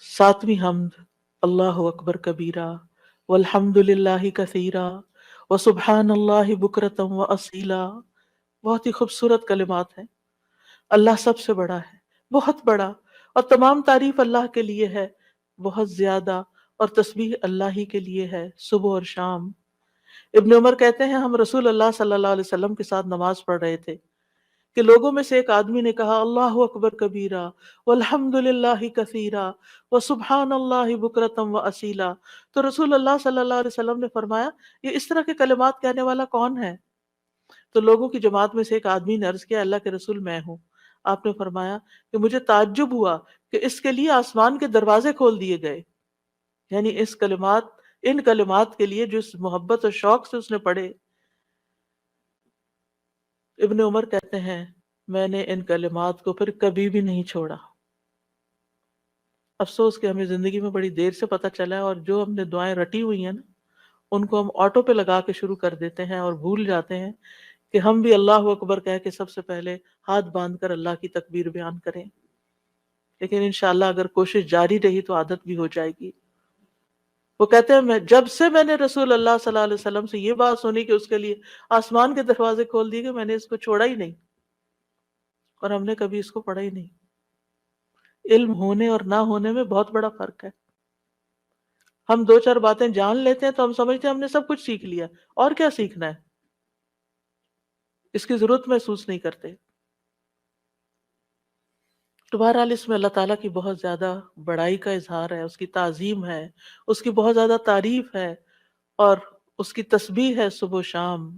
ساتویں حمد، اللہ اکبر کبیرہ والحمد للہ کثیرا وسبحان اللہ بکرۃ واصیلا۔ بہت ہی خوبصورت کلمات ہیں۔ اللہ سب سے بڑا ہے، بہت بڑا، اور تمام تعریف اللہ کے لیے ہے، بہت زیادہ، اور تسبیح اللہ ہی کے لیے ہے صبح اور شام۔ ابن عمر کہتے ہیں ہم رسول اللہ صلی اللہ علیہ وسلم کے ساتھ نماز پڑھ رہے تھے کہ لوگوں میں سے ایک آدمی نے کہا اللہ اکبر کبیرہ والحمد للہ کثیرا وسبحان اللہ بکرۃ واصیلا، تو رسول اللہ صلی اللہ علیہ وسلم نے فرمایا یہ اس طرح کے کلمات کہنے والا کون ہے؟ تو لوگوں کی جماعت میں سے ایک آدمی نے عرض کیا اللہ کے رسول میں ہوں۔ آپ نے فرمایا کہ مجھے تعجب ہوا کہ اس کے لیے آسمان کے دروازے کھول دیے گئے، یعنی ان کلمات کے لیے جو اس محبت اور شوق سے اس نے پڑھے۔ ابن عمر کہتے ہیں میں نے ان کلمات کو پھر کبھی بھی نہیں چھوڑا۔ افسوس کہ ہمیں زندگی میں بڑی دیر سے پتہ چلا ہے، اور جو ہم نے دعائیں رٹی ہوئی ہیں نا ان کو ہم آٹو پہ لگا کے شروع کر دیتے ہیں اور بھول جاتے ہیں کہ ہم بھی اللہ اکبر کہہ کے سب سے پہلے ہاتھ باندھ کر اللہ کی تکبیر بیان کریں۔ لیکن انشاءاللہ اگر کوشش جاری رہی تو عادت بھی ہو جائے گی۔ وہ کہتے ہیں جب سے میں نے رسول اللہ صلی اللہ علیہ وسلم سے یہ بات سنی کہ اس کے لیے آسمان کے دروازے کھول دیے گئے، میں نے اس کو چھوڑا ہی نہیں، اور ہم نے کبھی اس کو پڑھا ہی نہیں۔ علم ہونے اور نہ ہونے میں بہت بڑا فرق ہے۔ ہم دو چار باتیں جان لیتے ہیں تو ہم سمجھتے ہیں ہم نے سب کچھ سیکھ لیا، اور کیا سیکھنا ہے، اس کی ضرورت محسوس نہیں کرتے۔ تو بہرحال اس میں اللہ تعالیٰ کی بہت زیادہ بڑائی کا اظہار ہے، اس کی تعظیم ہے، اس کی بہت زیادہ تعریف ہے، اور اس کی تسبیح ہے صبح و شام۔